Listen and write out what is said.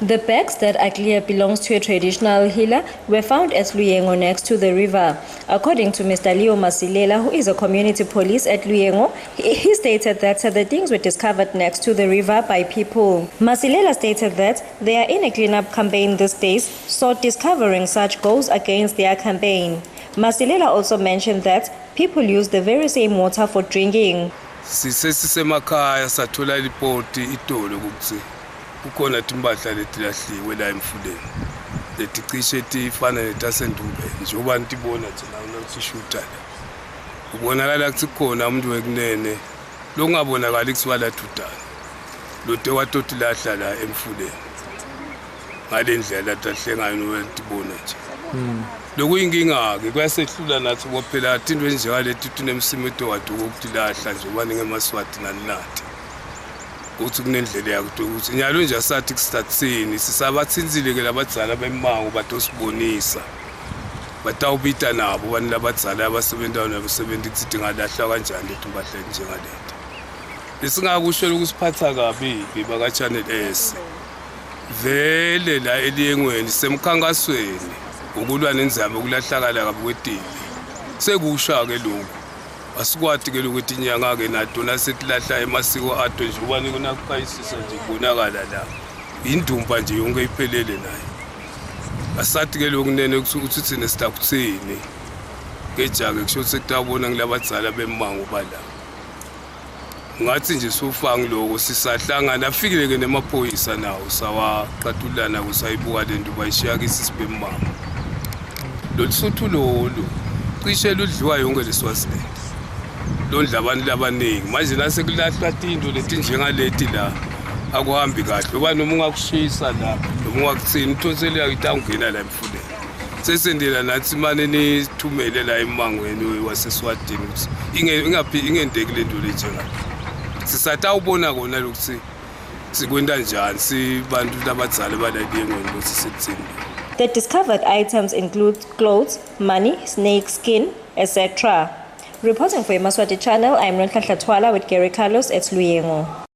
The bags that are clear belongs to a traditional healer were found at Luyengo next to the river. According to Mr. Leo Masilela, who is a community police at Luyengo, he stated that the things were discovered next to the river by people. Masilela stated that they are in a cleanup campaign these days, so discovering such goes against their campaign. Masilela also mentioned that people use the very same water for drinking. Sisemakhaya sathola report itolo ukuthi kukhona timbahla leti lahliwe la emfuleni leti cishe tifana netasendumbeni njengoba nitibona thina unosishuta la ubonakala ukuthi khona umuntu wekunene lokungabonakala kusiwa la thutana lote watoti lahla la emfuleni ngalendlela tahlengayo nowetibona nje lokuyinkinga-ke kuyasehlula nathi ngoba phela into enjengaleti tunemsimeto wadu wokuthi lahla nje ubani ngemaswati nanilati ukuthi kunendlela yakho ukuthi nyalo nje asathi kustatsini sisabathinzile-ke labadzala bemango batosibonisa batawubita nabo bani labadzala abasebenzayo nabasebenzi ukuthi ngalahla kanjani lethi imbahla enjengaleta lesingakusho ukusiphatha kabi baka-Channel S vele la eliyengweni semkhankasweni ukulwa nenzaba ukulahlakala kabi kwetivi sekusha-ke lokhu asikwati-ke lokuthi inyanga-ke nato nasetilahla emasiko ato nje ubani kunakuphayisisa nje kubonakala la indumba nje yonke iphelele nayo asathi-ke lokunene ukuthi thina sitakuthini keja-ke kusho ukuthi sekutabona ngilabadzala bemango bala ngathi nje sufanga loko sisahlangana afikile-ke nemaphoyisa nawo sawaqatulana kusayibuka le nto bayishiyakisa isibemango lolu suthu lolu cishe ludliwa yonke leswazilendi londla abantu abaningi manje nasekulahlwa tinto leti njengaleti la akuhambi kahle uba noma ungakushisa la noma ungakuthini uthosele yakita ungena la emfuleni sesendela nathi mane nithumele la emangweni waseswadini ukuthi ingendeki le nto lenjengale sisatawubona kona lokuthi sikwenta njani sibantu labadzala balaliyengweni ukuthi sekuthini. The discovered items include clothes, money, snake skin, etc. Reporting for Maswati Channel, I'm Renhla Twala with Gary Carlos at Luyengo.